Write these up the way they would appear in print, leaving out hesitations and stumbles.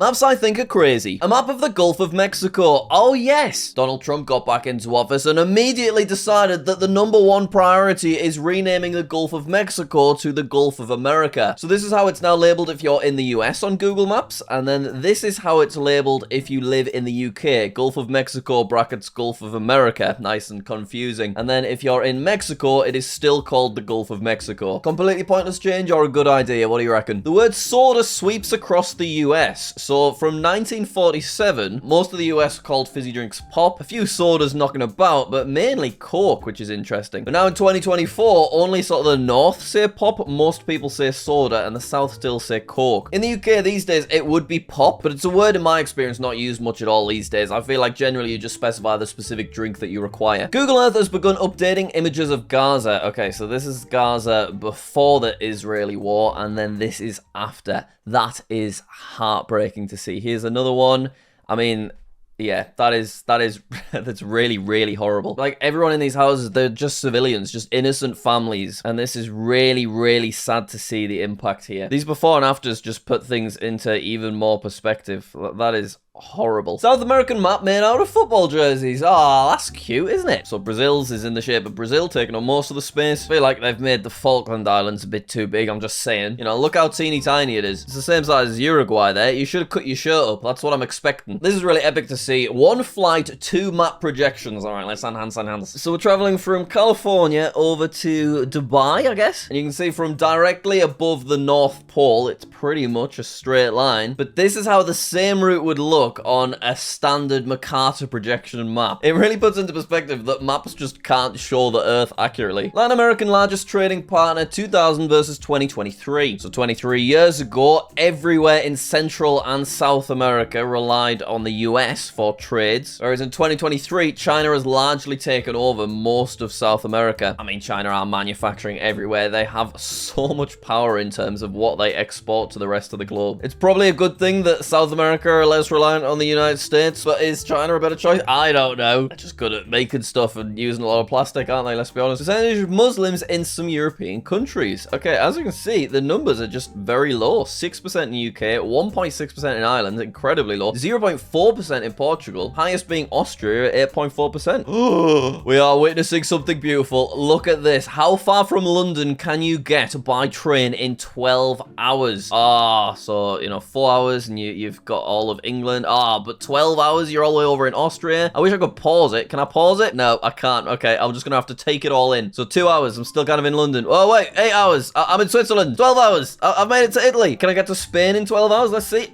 Maps I think are crazy. A map of the Gulf of Mexico. Oh yes! Donald Trump got back into office and immediately decided that the #1 priority is renaming the Gulf of Mexico to the Gulf of America. So this is how it's now labeled if you're in the US on Google Maps, and then this is how it's labeled if you live in the UK. Gulf of Mexico brackets Gulf of America. Nice and confusing. And then if you're in Mexico, it is still called the Gulf of Mexico. Completely pointless change or a good idea? What do you reckon? The word soda sweeps across the US. So from 1947, most of the US called fizzy drinks pop, a few sodas knocking about, but mainly Coke, which is interesting. But now in 2024, only sort of the North say pop, most people say soda, and the South still say Coke. In the UK these days, it would be pop, but it's a word in my experience not used much at all these days. I feel like generally you just specify the specific drink that you require. Google Earth has begun updating images of Gaza. Okay, so this is Gaza before the Israeli war, and then this is after. That is heartbreaking to see. Here's another one. I mean, yeah, that's really, really horrible. Like, everyone in these houses, they're just civilians, just innocent families. And this is really, really sad to see the impact here. These before and afters just put things into even more perspective. That is horrible. South American map made out of football jerseys. Oh, that's cute, isn't it? So Brazil's is in the shape of Brazil, taking up most of the space. I feel like they've made the Falkland Islands a bit too big, I'm just saying. You know, look how teeny tiny it is. It's the same size as Uruguay there. You should have cut your shirt up. That's what I'm expecting. This is really epic to see. One flight, 2 map projections. All right, let's hand hands. So we're traveling from California over to Dubai, I guess. And you can see from directly above the North Pole, it's pretty much a straight line. But this is how the same route would look on a standard Mercator projection map. It really puts into perspective that maps just can't show the Earth accurately. Latin American largest trading partner, 2000 versus 2023. So 23 years ago, everywhere in Central and South America relied on the US for trades, whereas in 2023, China has largely taken over most of South America. I mean, China are manufacturing everywhere. They have so much power in terms of what they export to the rest of the globe. It's probably a good thing that South America are less reliant on the United States, but is China a better choice? I don't know. They're just good at making stuff and using a lot of plastic, aren't they? Let's be honest. Percentage of Muslims in some European countries. Okay, as you can see, the numbers are just very low. 6% in the UK, 1.6% in Ireland, incredibly low. 0.4% in Portugal, highest being Austria at 8.4%. We are witnessing something beautiful. Look at this. How far from London can you get by train in 12 hours? So, you know, 4 hours and you've got all of England. But 12 hours, you're all the way over in Austria. I wish I could pause it. Can I pause it? No, I can't. Okay, I'm just gonna have to take it all in. So 2 hours, I'm still kind of in London. Oh, wait, 8 hours. I'm in Switzerland. 12 hours. I've made it to Italy. Can I get to Spain in 12 hours? Let's see.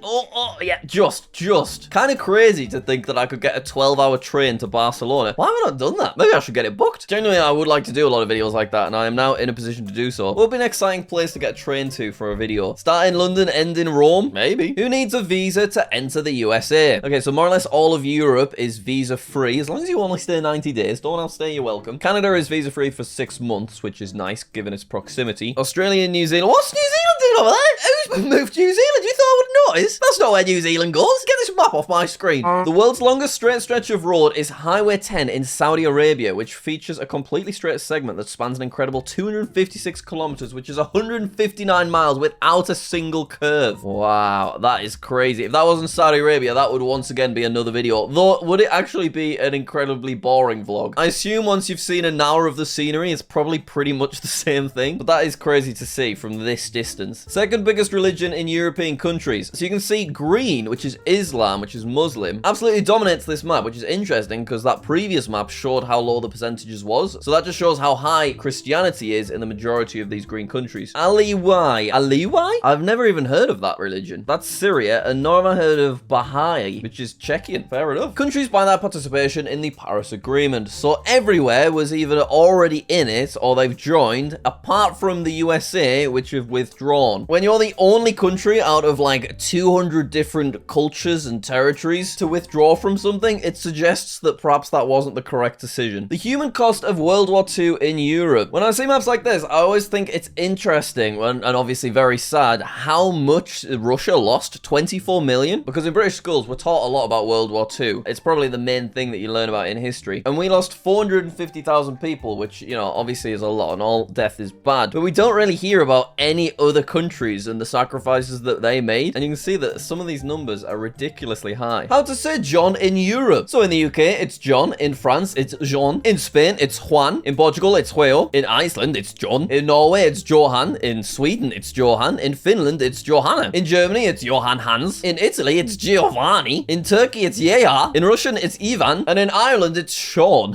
Yeah, just. Kind of crazy to think that I could get a 12-hour train to Barcelona. Why have I not done that? Maybe I should get it booked. Genuinely, I would like to do a lot of videos like that, and I am now in a position to do so. What would be an exciting place to get a train to for a video? Start in London, end in Rome? Maybe. Who needs a visa to enter the USA? Okay, so more or less all of Europe is visa-free, as long as you only stay 90 days. Don't outstay, you're welcome. Canada is visa-free for 6 months, which is nice, given its proximity. Australia and New Zealand. What's New Zealand doing over there? Who's moved to New Zealand? You thought I would notice? That's not where New Zealand goes. Get this map off my screen. The world's longest straight stretch of road is Highway 10 in Saudi Arabia, which features a completely straight segment that spans an incredible 256 kilometers, which is 159 miles without a single curve. Wow, that is crazy. If that wasn't Saudi Arabia, that would once again be another video. Though, would it actually be an incredibly boring vlog? I assume once you've seen an hour of the scenery, it's probably pretty much the same thing. But that is crazy to see from this distance. Second biggest religion in European countries. So you can see green, which is Islam, which is Muslim, absolutely dominates this map, which is interesting because that previous map showed how low the percentages was. So that just shows how high Christianity is in the majority of these green countries. Aliwai. Aliwai? I've never even heard of that religion. That's Syria, and nor have I heard of Baha'i, which is Czechian. Fair enough. Countries by their participation in the Paris Agreement. So everywhere was either already in it or they've joined, apart from the USA, which have withdrawn. When you're the only country out of like 200 different cultures and territories to withdraw from something, it suggests that perhaps that wasn't the correct decision. The human cost of World War II in Europe. When I see maps like this, I always think it's interesting and obviously very sad how much Russia lost. 24 million? Because in British schools, we're taught a lot about World War II. It's probably the main thing that you learn about in history. And we lost 450,000 people, which, you know, obviously is a lot, and all death is bad. But we don't really hear about any other countries and the sacrifices that they made. And you can can see that some of these numbers are ridiculously high. How to say John in Europe? So in the UK, it's John. In France, it's Jean. In Spain, it's Juan. In Portugal, it's Juan. In Iceland, it's John. In Norway, it's Johan. In Sweden, it's Johan. In Finland, it's Johanna. In Germany, it's Johann Hans. In Italy, it's Giovanni. In Turkey, it's Yeha. In Russian, it's Ivan. And in Ireland, it's Sean.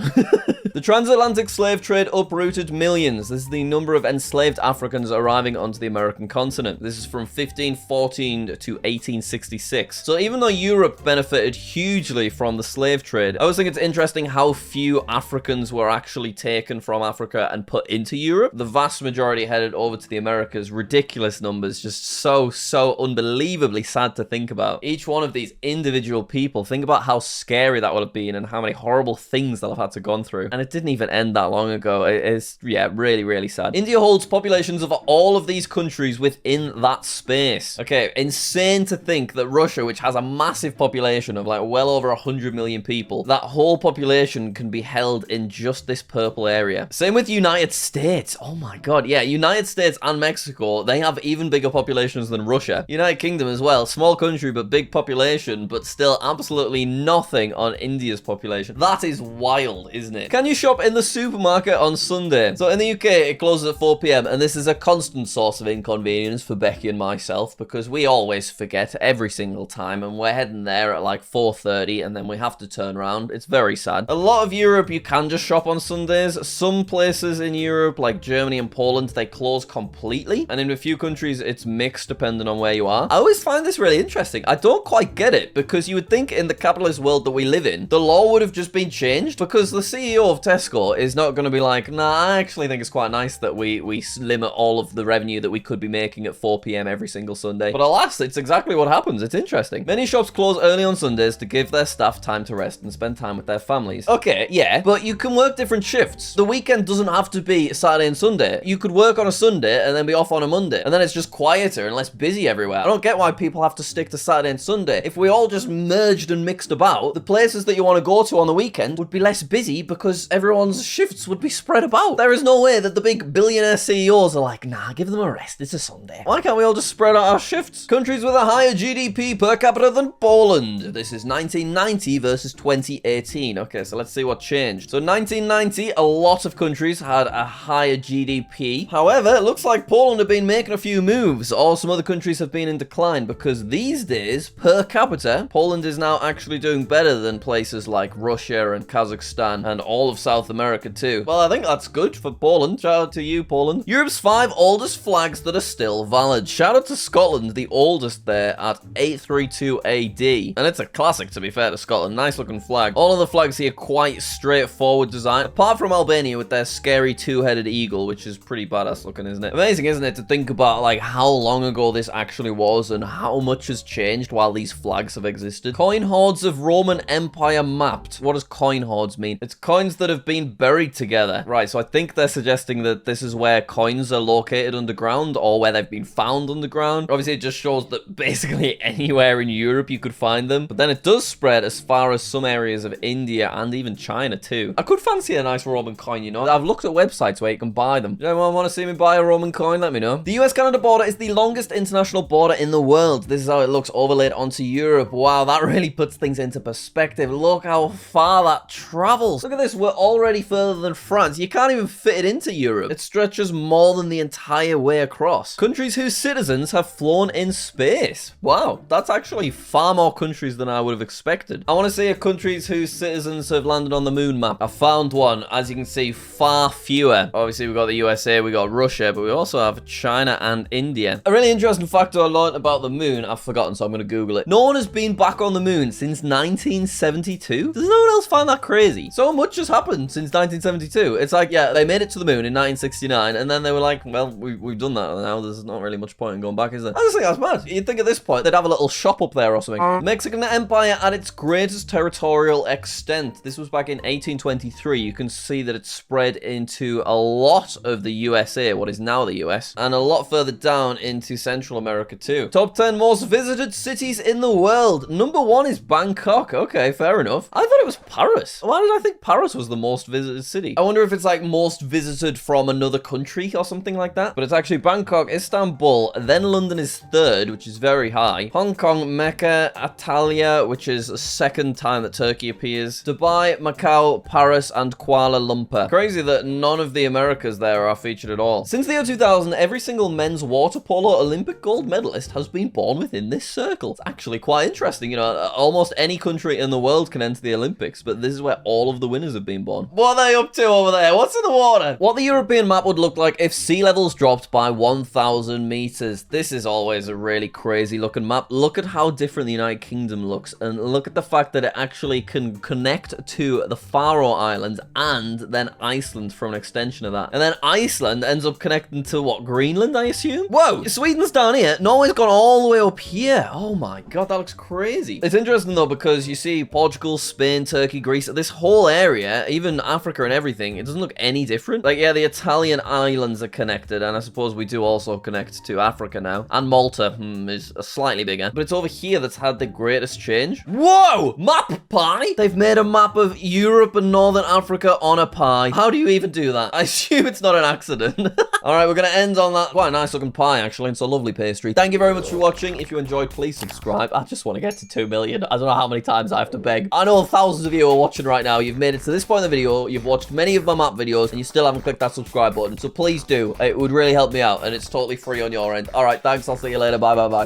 The transatlantic slave trade uprooted millions. This is the number of enslaved Africans arriving onto the American continent. This is from 1514 to 1866. So even though Europe benefited hugely from the slave trade, I always think it's interesting how few Africans were actually taken from Africa and put into Europe. The vast majority headed over to the Americas. Ridiculous numbers. Just so unbelievably sad to think about. Each one of these individual people, think about how scary that would have been and how many horrible things they'll have had to gone through. And it didn't even end that long ago. It's, yeah, really sad. India holds populations of all of these countries within that space. Okay, insane to think that Russia, which has a massive population of like well over 100 million people, that whole population can be held in just this purple area. Same with United States. Oh my god, yeah, United States and Mexico, they have even bigger populations than Russia. United Kingdom as well, small country but big population, but still absolutely nothing on India's population. That is wild, isn't it? Can you shop in the supermarket on Sunday? So in the UK, it closes at 4 p.m. and this is a constant source of inconvenience for Becky and myself because we always forget every single time and we're heading there at like 4:30 and then we have to turn around. It's very sad. A lot of Europe, you can just shop on Sundays. Some places in Europe, like Germany and Poland, they close completely. And in a few countries, it's mixed depending on where you are. I always find this really interesting. I don't quite get it because you would think in the capitalist world that we live in, the law would have just been changed because the CEO of Tesco is not going to be like, nah, I actually think it's quite nice that we limit all of the revenue that we could be making at 4 p.m. every single Sunday. But alas, it's exactly what happens. It's interesting. Many shops close early on Sundays to give their staff time to rest and spend time with their families. Okay, yeah, but you can work different shifts. The weekend doesn't have to be Saturday and Sunday. You could work on a Sunday and then be off on a Monday, and then it's just quieter and less busy everywhere. I don't get why people have to stick to Saturday and Sunday. If we all just merged and mixed about, the places that you want to go to on the weekend would be less busy because everyone's shifts would be spread about. There is no way that the big billionaire CEOs are like, nah, give them a rest, it's a Sunday. Why can't we all just spread out our shifts? Countries with a higher GDP per capita than Poland. This is 1990 versus 2018. Okay, so let's see what changed. So 1990, a lot of countries had a higher GDP. However, it looks like Poland have been making a few moves, or some other countries have been in decline, because these days, per capita, Poland is now actually doing better than places like Russia and Kazakhstan and all of South America too. Well, I think that's good for Poland. Shout out to you, Poland. Europe's 5 oldest flags that are still valid. Shout out to Scotland, the oldest there at 832 AD. And it's a classic, to be fair to Scotland. Nice looking flag. All of the flags here quite straightforward design, apart from Albania with their scary 2-headed eagle, which is pretty badass looking, isn't it? Amazing, isn't it, to think about like how long ago this actually was and how much has changed while these flags have existed. Coin hoards of Roman Empire mapped. What does coin hoards mean? It's coins that have been buried together. Right, so I think they're suggesting that this is where coins are located underground or where they've been found underground. Obviously, it just shows that basically anywhere in Europe you could find them. But then it does spread as far as some areas of India and even China too. I could fancy a nice Roman coin, you know. I've looked at websites where you can buy them. Does anyone want to see me buy a Roman coin? Let me know. The US-Canada border is the longest international border in the world. This is how it looks overlaid onto Europe. Wow, that really puts things into perspective. Look how far that travels. Look at this. We're already further than France. You can't even fit it into Europe. It stretches more than the entire way across. Countries whose citizens have flown in space. Wow, that's actually far more countries than I would have expected. I want to see if countries whose citizens have landed on the moon map. I found one. As you can see, far fewer. Obviously, we've got the USA, we got Russia, but we also have China and India. A really interesting factor I learned about the moon, I've forgotten, so I'm going to Google it. No one has been back on the moon since 1972. Does no one else find that crazy? So much has happened since 1972. It's like, yeah, they made it to the moon in 1969, and then they were like, well, we've done that now. There's not really much point in going back, is there? I just think that's mad. You'd think at this point they'd have a little shop up there or something. Mexican Empire at its greatest territorial extent. This was back in 1823. You can see that it spread into a lot of the USA, what is now the US, and a lot further down into Central America too. Top 10 most visited cities in the world. Number 1 is Bangkok. Okay, fair enough. I thought it was Paris. Why did I think Paris was the most visited city? I wonder if it's like most visited from another country or something like that. But it's actually Bangkok, Istanbul, then London is 3rd, which is very high. Hong Kong, Mecca, Antalya, which is the second time that Turkey appears. Dubai, Macau, Paris, and Kuala Lumpur. Crazy that none of the Americas there are featured at all. Since the year 2000, every single men's water polo Olympic gold medalist has been born within this circle. It's actually quite interesting. You know, almost any country in the world can enter the Olympics, but this is where all of the winners have been born. What are they up to over there? What's in the water? What the European map would look like if sea levels dropped by 1,000 meters. This is always a really crazy looking map. Look at how different the United Kingdom looks, and look at the fact that it actually can connect to the Faroe Islands and then Iceland from an extension of that. And then Iceland ends up connecting to what, Greenland, I assume? Whoa, Sweden's down here. Norway's gone all the way up here. Oh my god, that looks crazy. It's interesting though, because you see Portugal, Spain, Turkey, Greece, this whole area, even Africa and everything, it doesn't look any different. Like, yeah, the Italian islands are connected, and I suppose we do also connect to Africa now. And Malta is slightly bigger, but it's over here that's had the greatest change. Whoa! Map pie? They've made a map of Europe and Northern Africa on a pie. How do you even do that? I assume it's not an accident. All right, we're going to end on that. Quite a nice looking pie, actually, and it's a lovely pastry. Thank you very much for watching. If you enjoyed, please subscribe. I just want to get to 2 million. I don't know how many times I have to beg. I know thousands of you are watching right now. You've made it to this point in the video. You've watched many of my map videos, and you still haven't clicked that subscribe button. So please do. It would really help me out, and it's totally free on your end. All right, thanks. I'll see you later. Bye, bye, bye.